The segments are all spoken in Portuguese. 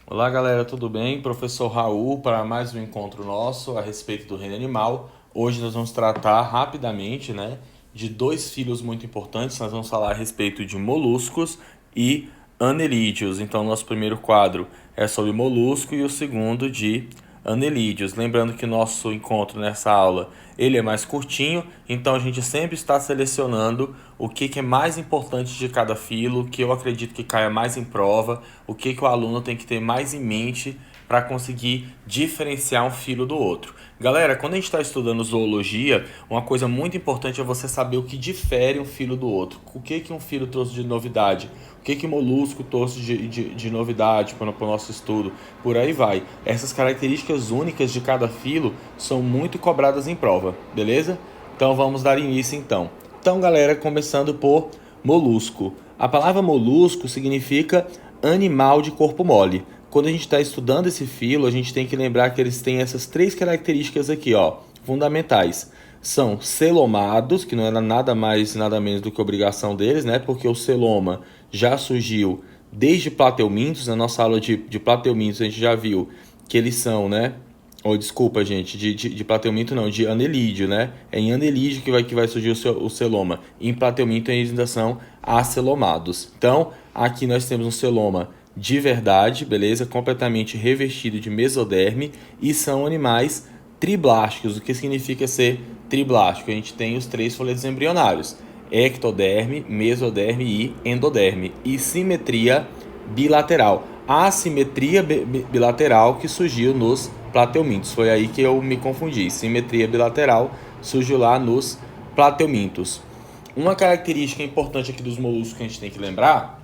Olá galera, tudo bem? Professor Raul para mais um encontro nosso a respeito do reino animal. Hoje nós vamos tratar rapidamente, de dois filos muito importantes. Nós vamos falar a respeito de moluscos e anelídeos. Então, nosso primeiro quadro é sobre molusco e o segundo de anelídeos. Lembrando que nosso encontro nessa aula ele é mais curtinho, então a gente sempre está selecionando o que é mais importante de cada filo, o que eu acredito que caia mais em prova, o que o aluno tem que ter mais em mente para conseguir diferenciar um filo do outro. Galera, quando a gente está estudando zoologia, uma coisa muito importante é você saber o que difere um filo do outro. O que um filo trouxe de novidade, o que molusco trouxe de novidade para o nosso estudo, por aí vai. Essas características únicas de cada filo são muito cobradas em prova, beleza? Então vamos dar início então. Então, galera, começando por molusco. A palavra molusco significa animal de corpo mole. Quando a gente está estudando esse filo, a gente tem que lembrar que eles têm essas três características aqui, ó, fundamentais. São celomados, que não era nada mais nada menos do que obrigação deles, né? Porque o celoma já surgiu desde plateumintos. Na nossa aula de plateumintos a gente já viu que eles são, né? Ou desculpa, gente, de plateuminto não, de anelídeo, né? É em anelídeo que vai surgir o celoma. Em plateuminto eles ainda são acelomados. Então, aqui nós temos um celoma de verdade, beleza? Completamente revestido de mesoderme e são animais triblásticos. O que significa ser triblástico? A gente tem os três folhetos embrionários: ectoderme, mesoderme e endoderme. E simetria bilateral. A simetria bilateral que surgiu nos plateumintos. Foi aí que eu me confundi. Simetria bilateral surgiu lá nos plateumintos. Uma característica importante aqui dos moluscos que a gente tem que lembrar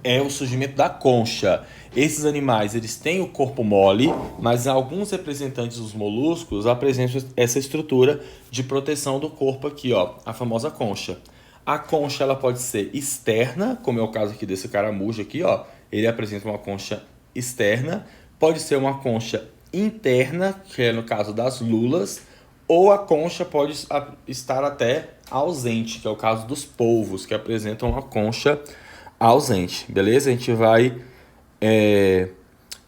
é o surgimento da concha. Esses animais eles têm o corpo mole, mas alguns representantes dos moluscos apresentam essa estrutura de proteção do corpo aqui, ó, a famosa concha. A concha ela pode ser externa, como é o caso aqui desse caramujo aqui, ó. Ele apresenta uma concha externa, pode ser uma concha interna, que é no caso das lulas, ou a concha pode estar até ausente, que é o caso dos polvos, que apresentam uma concha ausente, beleza? A gente vai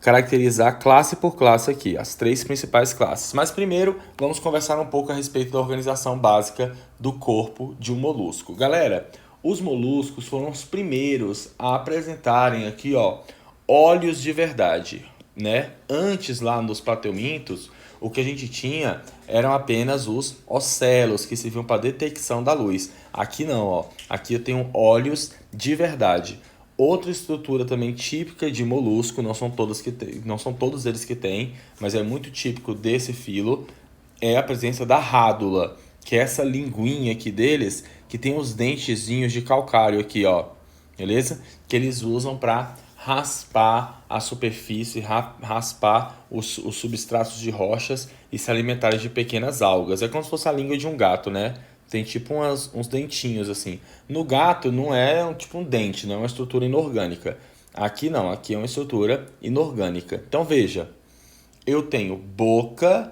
caracterizar classe por classe aqui, as três principais classes. Mas primeiro, vamos conversar um pouco a respeito da organização básica do corpo de um molusco. Galera, os moluscos foram os primeiros a apresentarem aqui, ó, olhos de verdade, né? Antes, lá nos plateumintos, o que a gente tinha eram apenas os ocelos, que serviam para detecção da luz. Aqui não, ó. Aqui eu tenho olhos de verdade. Outra estrutura também típica de molusco, não são todos eles que têm, mas é muito típico desse filo, é a presença da rádula, que é essa linguinha aqui deles, que tem os dentezinhos de calcário aqui, ó, beleza? Que eles usam para raspar a superfície, raspar os substratos de rochas e se alimentarem de pequenas algas. É como se fosse a língua de um gato, né? Tem tipo uns dentinhos assim. No gato não é tipo um dente, não é uma estrutura inorgânica. Aqui não, aqui é uma estrutura inorgânica. Então veja, eu tenho boca,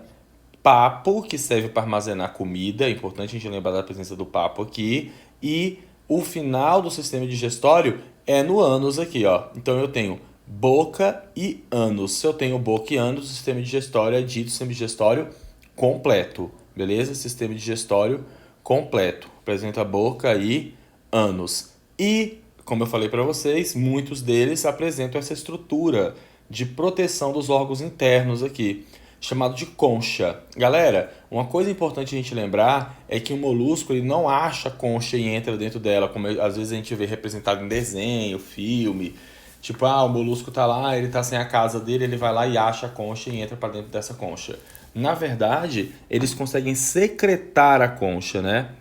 papo, que serve para armazenar comida, é importante a gente lembrar da presença do papo aqui, e o final do sistema digestório é no ânus aqui, ó. Então eu tenho boca e ânus. Se eu tenho boca e ânus, o sistema digestório é dito sistema digestório completo, beleza? Sistema digestório completo. Apresenta boca e ânus. E, como eu falei para vocês, muitos deles apresentam essa estrutura de proteção dos órgãos internos aqui, chamado de concha. Galera, uma coisa importante a gente lembrar é que o molusco ele não acha a concha e entra dentro dela, como às vezes a gente vê representado em desenho, filme. Tipo, o molusco tá lá, ele tá sem a casa dele, ele vai lá e acha a concha e entra para dentro dessa concha. Na verdade, eles conseguem secretar a concha, né?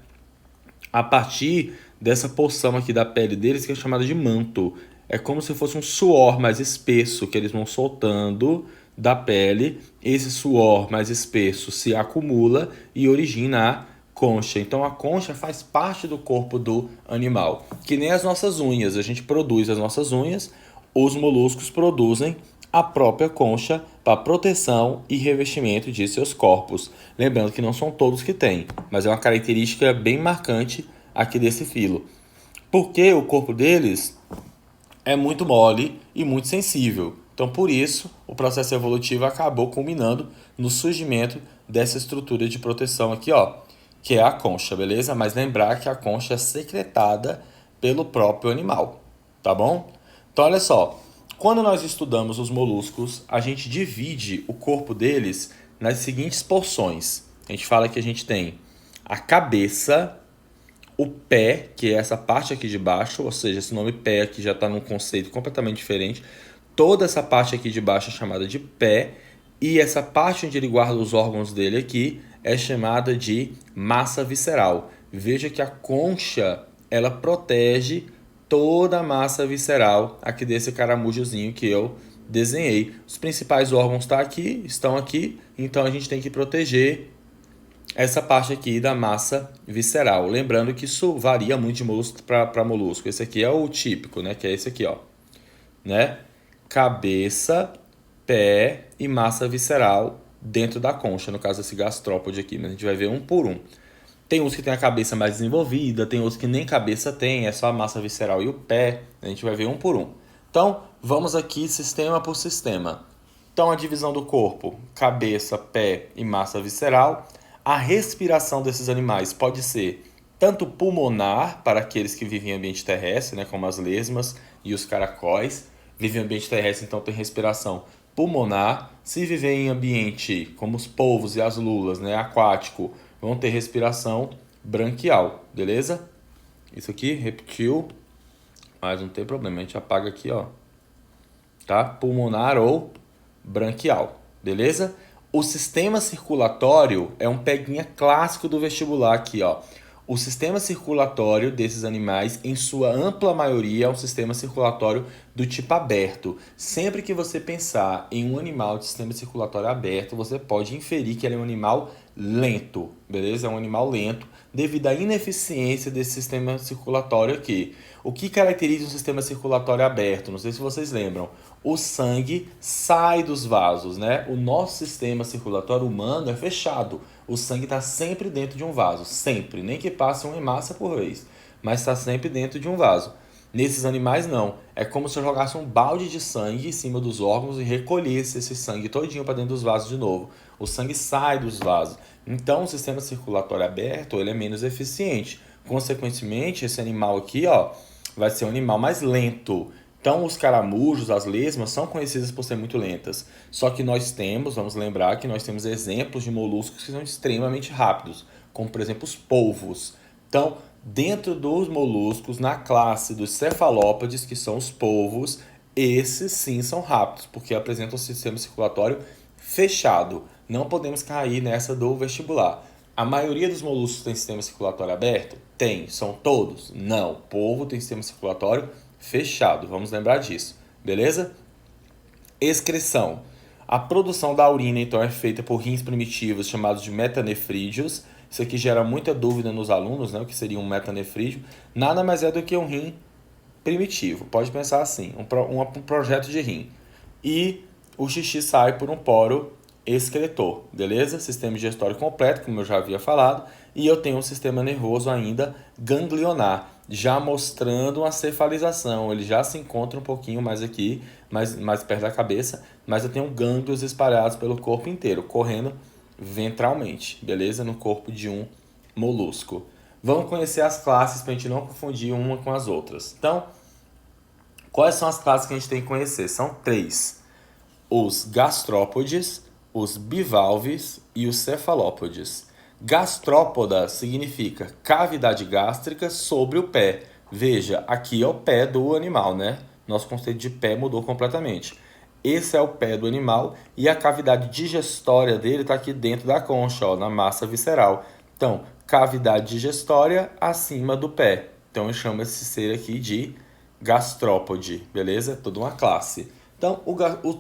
A partir dessa porção aqui da pele deles que é chamada de manto. É como se fosse um suor mais espesso que eles vão soltando da pele. Esse suor mais espesso se acumula e origina a concha. Então a concha faz parte do corpo do animal. Que nem as nossas unhas. A gente produz as nossas unhas, os moluscos produzem a própria concha para proteção e revestimento de seus corpos. Lembrando que não são todos que têm, mas é uma característica bem marcante aqui desse filo. Porque o corpo deles é muito mole e muito sensível. Então, por isso, o processo evolutivo acabou culminando no surgimento dessa estrutura de proteção aqui, ó, que é a concha, beleza? Mas lembrar que a concha é secretada pelo próprio animal, tá bom? Então, olha só, quando nós estudamos os moluscos, a gente divide o corpo deles nas seguintes porções. A gente fala que a gente tem a cabeça, o pé, que é essa parte aqui de baixo, ou seja, esse nome pé aqui já está num conceito completamente diferente. Toda essa parte aqui de baixo é chamada de pé, e essa parte onde ele guarda os órgãos dele aqui é chamada de massa visceral. Veja que a concha, ela protege toda a massa visceral aqui desse caramujozinho que eu desenhei. Os principais órgãos estão aqui, então a gente tem que proteger essa parte aqui da massa visceral. Lembrando que isso varia muito de molusco para molusco. Esse aqui é o típico, né? Que é esse aqui, ó. Né? Cabeça, pé e massa visceral dentro da concha, no caso esse gastrópode aqui, mas a gente vai ver um por um. Tem uns que tem a cabeça mais desenvolvida, tem outros que nem cabeça tem, é só a massa visceral e o pé, a gente vai ver um por um. Então, vamos aqui sistema por sistema. Então, a divisão do corpo, cabeça, pé e massa visceral. A respiração desses animais pode ser tanto pulmonar, para aqueles que vivem em ambiente terrestre, né, como as lesmas e os caracóis. Vivem em ambiente terrestre, então tem respiração pulmonar. Se viver em ambiente como os polvos e as lulas, né, aquático, vão ter respiração branquial, beleza? Isso aqui repetiu, mas não tem problema, a gente apaga aqui, ó. Tá? Pulmonar ou branquial, beleza? O sistema circulatório é um peguinha clássico do vestibular aqui, ó. O sistema circulatório desses animais, em sua ampla maioria, é um sistema circulatório do tipo aberto. Sempre que você pensar em um animal de sistema circulatório aberto, você pode inferir que ele é um animal lento, beleza? É um animal lento devido à ineficiência desse sistema circulatório aqui. O que caracteriza um sistema circulatório aberto? Não sei se vocês lembram. O sangue sai dos vasos, né? O nosso sistema circulatório humano é fechado. O sangue está sempre dentro de um vaso, sempre. Nem que passe uma hemácia por vez, mas está sempre dentro de um vaso. Nesses animais, não. É como se eu jogasse um balde de sangue em cima dos órgãos e recolhesse esse sangue todinho para dentro dos vasos de novo. O sangue sai dos vasos. Então, o sistema circulatório aberto ele é menos eficiente. Consequentemente, esse animal aqui, ó, vai ser um animal mais lento. Então, os caramujos, as lesmas, são conhecidas por ser muito lentas. Só que nós temos, vamos lembrar que nós temos exemplos de moluscos que são extremamente rápidos, como, por exemplo, os polvos. Então, dentro dos moluscos, na classe dos cefalópodes, que são os polvos, esses sim são rápidos, porque apresentam um sistema circulatório fechado. Não podemos cair nessa do vestibular. A maioria dos moluscos tem sistema circulatório aberto? Tem. São todos? Não. Polvo tem sistema circulatório fechado. Vamos lembrar disso. Beleza? Excreção. A produção da urina, então, é feita por rins primitivos chamados de metanefrídeos. Isso aqui gera muita dúvida nos alunos, né? O que seria um metanefrídeo. Nada mais é do que um rim primitivo. Pode pensar assim, um projeto de rim. E o xixi sai por um poro excretor, beleza? Sistema digestório completo, como eu já havia falado. E eu tenho um sistema nervoso ainda ganglionar, já mostrando uma cefalização. Ele já se encontra um pouquinho mais aqui, mais perto da cabeça, mas eu tenho gânglios espalhados pelo corpo inteiro, correndo ventralmente, beleza? No corpo de um molusco. Vamos conhecer as classes para a gente não confundir uma com as outras. Então, quais são as classes que a gente tem que conhecer? São 3. Os gastrópodes, os bivalves e os cefalópodes. Gastrópoda significa cavidade gástrica sobre o pé. Veja, aqui é o pé do animal, né? Nosso conceito de pé mudou completamente. Esse é o pé do animal e a cavidade digestória dele está aqui dentro da concha, ó, na massa visceral. Então, cavidade digestória acima do pé. Então, eu chamo esse ser aqui de gastrópode, beleza? Toda uma classe. Então,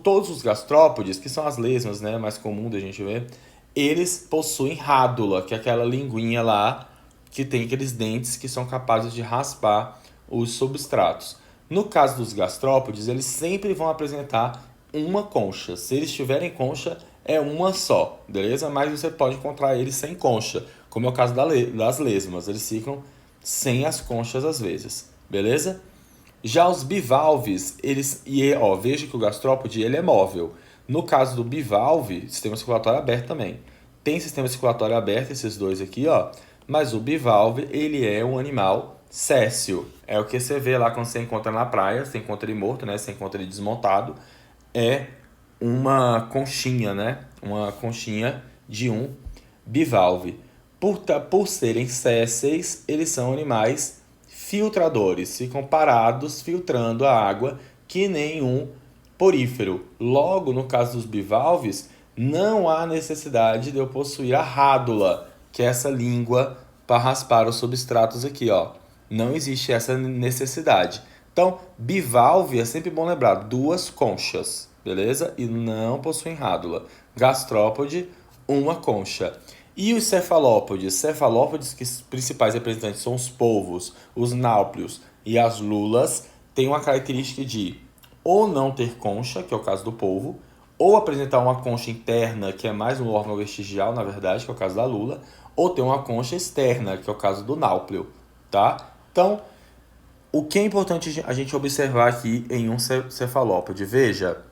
todos os gastrópodes, que são as lesmas, né, mais comum da gente ver, eles possuem rádula, que é aquela linguinha lá que tem aqueles dentes que são capazes de raspar os substratos. No caso dos gastrópodes, eles sempre vão apresentar uma concha. Se eles tiverem concha, é uma só, beleza? Mas você pode encontrar eles sem concha, como é o caso das lesmas. Eles ficam sem as conchas às vezes, beleza? Já os bivalves, veja que o gastrópode ele é móvel. No caso do bivalve, sistema circulatório aberto também. Tem sistema circulatório aberto, esses dois aqui, ó. Mas o bivalve, ele é um animal séssil. É o que você vê lá quando você encontra na praia, você encontra ele morto, né? Você encontra ele desmontado. É uma conchinha, né? Uma conchinha de um bivalve. Por serem sésseis, eles são animais filtradores, ficam parados filtrando a água que nem um porífero. Logo, no caso dos bivalves, não há necessidade de eu possuir a rádula, que é essa língua para raspar os substratos aqui, ó. Não existe essa necessidade. Então, bivalve é sempre bom lembrar, duas conchas, beleza? E não possuem rádula. Gastrópode, uma concha. E os cefalópodes? Cefalópodes, que os principais representantes são os polvos, os náuplios e as lulas, têm uma característica de ou não ter concha, que é o caso do polvo, ou apresentar uma concha interna, que é mais um órgão vestigial, na verdade, que é o caso da lula, ou ter uma concha externa, que é o caso do náuplio, tá? Então, o que é importante a gente observar aqui em um cefalópode? Veja,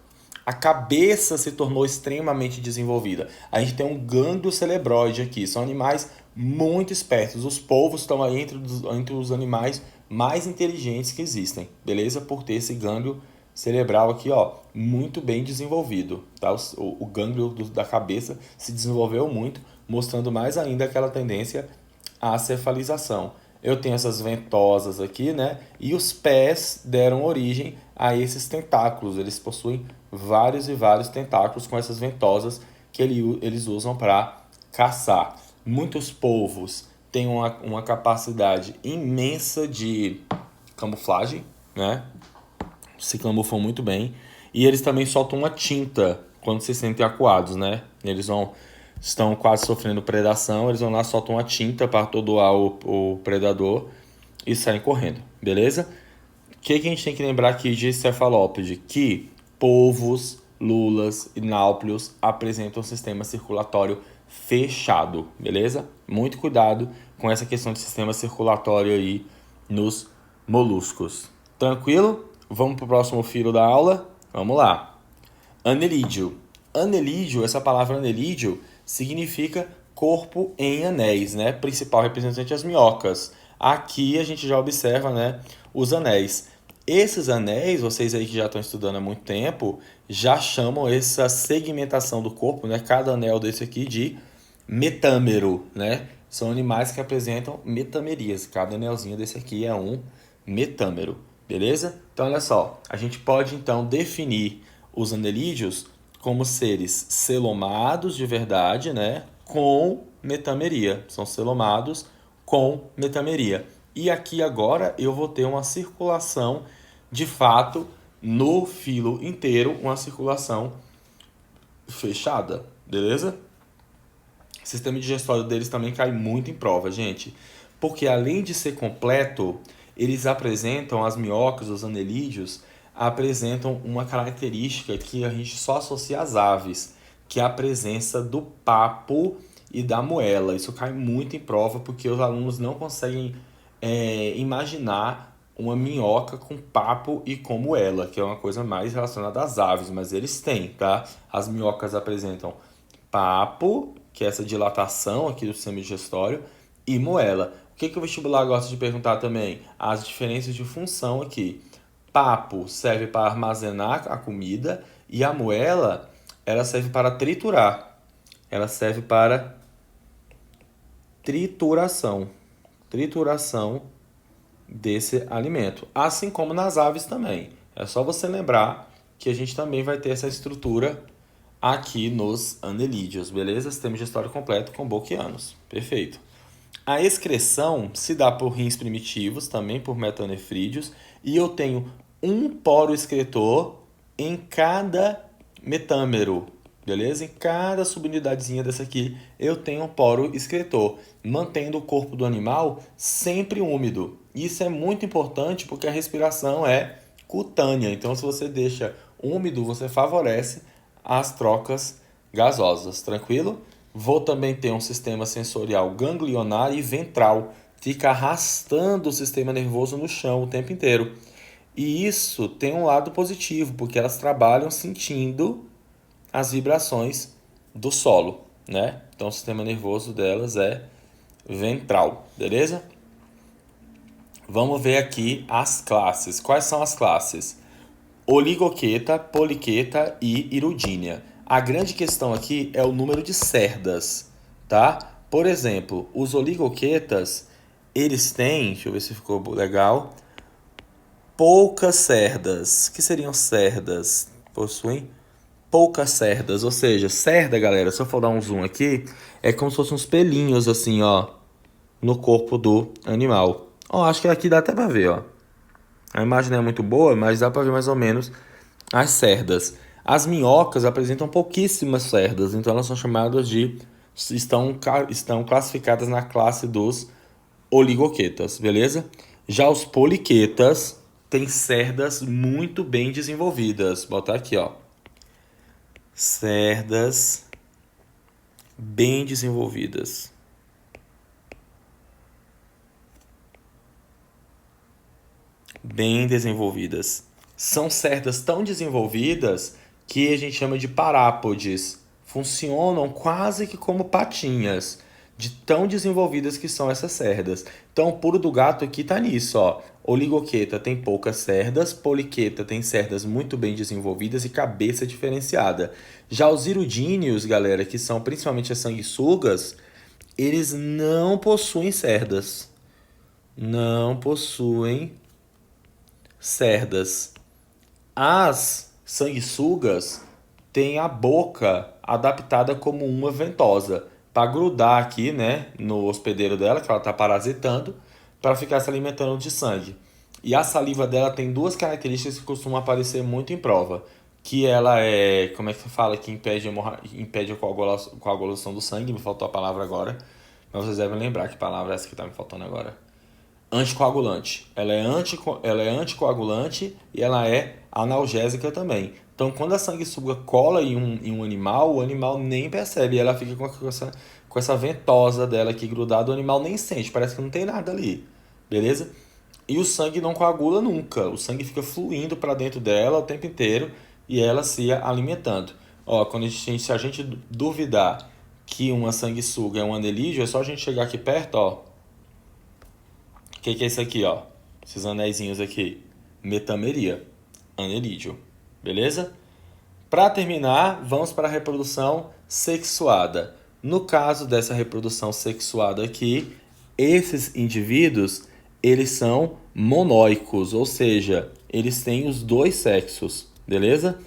a cabeça se tornou extremamente desenvolvida. A gente tem um gânglio celebroide aqui. São animais muito espertos. Os polvos estão aí entre os animais mais inteligentes que existem, beleza? Por ter esse gânglio cerebral aqui, ó, muito bem desenvolvido, tá? O gânglio da cabeça se desenvolveu muito, mostrando mais ainda aquela tendência à cefalização. Eu tenho essas ventosas aqui, né? E os pés deram origem a esses tentáculos. Eles possuem vários e vários tentáculos com essas ventosas que eles usam para caçar. Muitos polvos têm uma capacidade imensa de camuflagem, né? Se camuflam muito bem. E eles também soltam uma tinta quando se sentem acuados, né? Estão quase sofrendo predação, eles vão lá, soltam uma tinta para atordoar o predador e saem correndo, beleza? O que a gente tem que lembrar aqui de cefalópode? Que polvos, lulas e náuplios apresentam um sistema circulatório fechado, beleza? Muito cuidado com essa questão de sistema circulatório aí nos moluscos. Tranquilo? Vamos para o próximo filo da aula? Vamos lá. Anelídeo. Anelídeo, essa palavra anelídeo significa corpo em anéis, né? Principal representante as minhocas. Aqui a gente já observa, né, os anéis. Esses anéis, vocês aí que já estão estudando há muito tempo, já chamam essa segmentação do corpo, né? Cada anel desse aqui de metâmero, né? São animais que apresentam metamerias. Cada anelzinho desse aqui é um metâmero, beleza? Então, olha só, a gente pode então definir os anelídeos como seres celomados de verdade, né? Com metameria. São celomados com metameria. E aqui agora eu vou ter uma circulação de fato no filo inteiro, uma circulação fechada, beleza? O sistema digestório deles também cai muito em prova, gente. Porque além de ser completo, eles apresentam, as minhocas, os anelídeos, apresentam uma característica que a gente só associa às aves, que é a presença do papo e da moela. Isso cai muito em prova porque os alunos não conseguem imaginar uma minhoca com papo e com moela, que é uma coisa mais relacionada às aves, mas eles têm, tá? As minhocas apresentam papo, que é essa dilatação aqui do sistema digestório, e moela. O que o vestibular gosta de perguntar também? As diferenças de função aqui. Papo serve para armazenar a comida e a moela, ela serve para triturar. Ela serve para trituração. Trituração desse alimento. Assim como nas aves também. É só você lembrar que a gente também vai ter essa estrutura aqui nos anelídeos, beleza? Sistema digestório completo com boca e ânus. Perfeito. A excreção se dá por rins primitivos, também por metanefrídeos, e eu tenho um poro excretor em cada metâmero, beleza? Em cada subunidadezinha dessa aqui eu tenho um poro excretor, mantendo o corpo do animal sempre úmido. Isso é muito importante porque a respiração é cutânea, então se você deixa úmido, você favorece as trocas gasosas, tranquilo? Vou também ter um sistema sensorial ganglionar e ventral, fica arrastando o sistema nervoso no chão o tempo inteiro. E isso tem um lado positivo, porque elas trabalham sentindo as vibrações do solo, né? Então o sistema nervoso delas é ventral, beleza? Vamos ver aqui as classes. Quais são as classes? Oligoqueta, poliqueta e irudínia. A grande questão aqui é o número de cerdas, tá? Por exemplo, os oligoquetas, eles têm, deixa eu ver se ficou legal, poucas cerdas. O que seriam cerdas? Possuem poucas cerdas, ou seja, cerda, galera, se eu for dar um zoom aqui, é como se fossem uns pelinhos assim, ó, no corpo do animal. Ó, acho que aqui dá até pra ver, ó. A imagem não é muito boa, mas dá pra ver mais ou menos as cerdas. As minhocas apresentam pouquíssimas cerdas, então elas são chamadas de... estão classificadas na classe dos oligoquetas, beleza? Já os poliquetas têm cerdas muito bem desenvolvidas. Vou botar aqui, ó. Cerdas bem desenvolvidas. Bem desenvolvidas. São cerdas tão desenvolvidas que a gente chama de parápodes. Funcionam quase que como patinhas, de tão desenvolvidas que são essas cerdas. Então, o pulo do gato aqui tá nisso, ó. Oligoqueta tem poucas cerdas, poliqueta tem cerdas muito bem desenvolvidas e cabeça diferenciada. Já os irudíneos, galera, que são principalmente as sanguessugas, eles não possuem cerdas. Não possuem cerdas. As sanguessugas têm a boca adaptada como uma ventosa para grudar aqui, né, no hospedeiro dela, que ela está parasitando, para ficar se alimentando de sangue. E a saliva dela tem duas características que costumam aparecer muito em prova, que ela é, como é que se fala, que impede a coagulação do sangue, me faltou a palavra agora, mas vocês devem lembrar que palavra é essa que está me faltando agora. Anticoagulante. Ela é anticoagulante e ela é analgésica também. Então, quando a sanguessuga cola em um animal, o animal nem percebe. Ela fica com essa ventosa dela aqui grudada, o animal nem sente, parece que não tem nada ali. Beleza? E o sangue não coagula nunca. O sangue fica fluindo para dentro dela o tempo inteiro e ela se alimentando. Ó, se a gente duvidar que uma sanguessuga é um anelídeo, é só a gente chegar aqui perto, ó. O que é isso aqui, ó? Esses anéisinhos aqui. Metameria. Anelídeo. Beleza? Para terminar, vamos para a reprodução sexuada. No caso dessa reprodução sexuada aqui, esses indivíduos, eles são monóicos, ou seja, eles têm os dois sexos, beleza?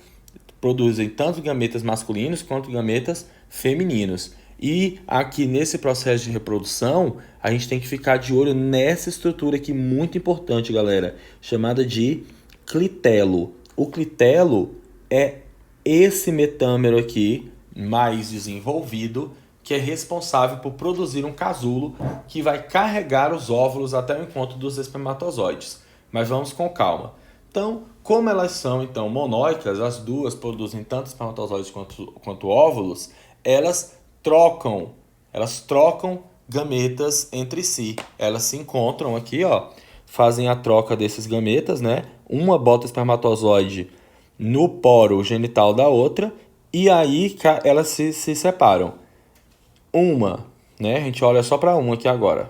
Produzem tanto gametas masculinos quanto gametas femininos. E aqui nesse processo de reprodução, a gente tem que ficar de olho nessa estrutura aqui muito importante, galera, chamada de clitelo. O clitelo é esse metâmero aqui, mais desenvolvido, que é responsável por produzir um casulo que vai carregar os óvulos até o encontro dos espermatozoides. Mas vamos com calma. Então, como elas são então monóicas, as duas produzem tanto espermatozoides quanto óvulos, elas trocam gametas entre si. Elas se encontram aqui, ó, fazem a troca desses gametas, né? Uma bota o espermatozoide no poro genital da outra e aí elas se separam. Uma, né? A gente olha só para uma aqui agora.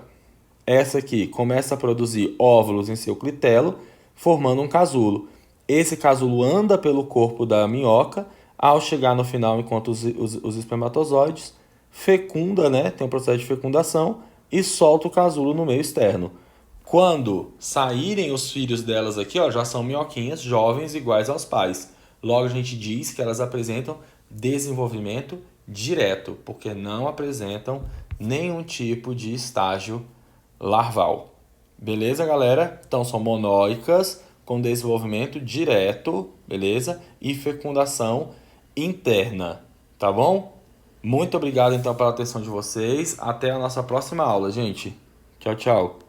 Essa aqui começa a produzir óvulos em seu clitelo, formando um casulo. Esse casulo anda pelo corpo da minhoca, ao chegar no final, enquanto os espermatozoides, fecunda, né? Tem um processo de fecundação e solta o casulo no meio externo. Quando saírem os filhos delas aqui, ó, já são minhoquinhas jovens iguais aos pais. Logo a gente diz que elas apresentam desenvolvimento direto, porque não apresentam nenhum tipo de estágio larval. Beleza, galera? Então são monóicas com desenvolvimento direto, beleza? E fecundação interna, tá bom? Muito obrigado então pela atenção de vocês. Até a nossa próxima aula, gente. Tchau, tchau.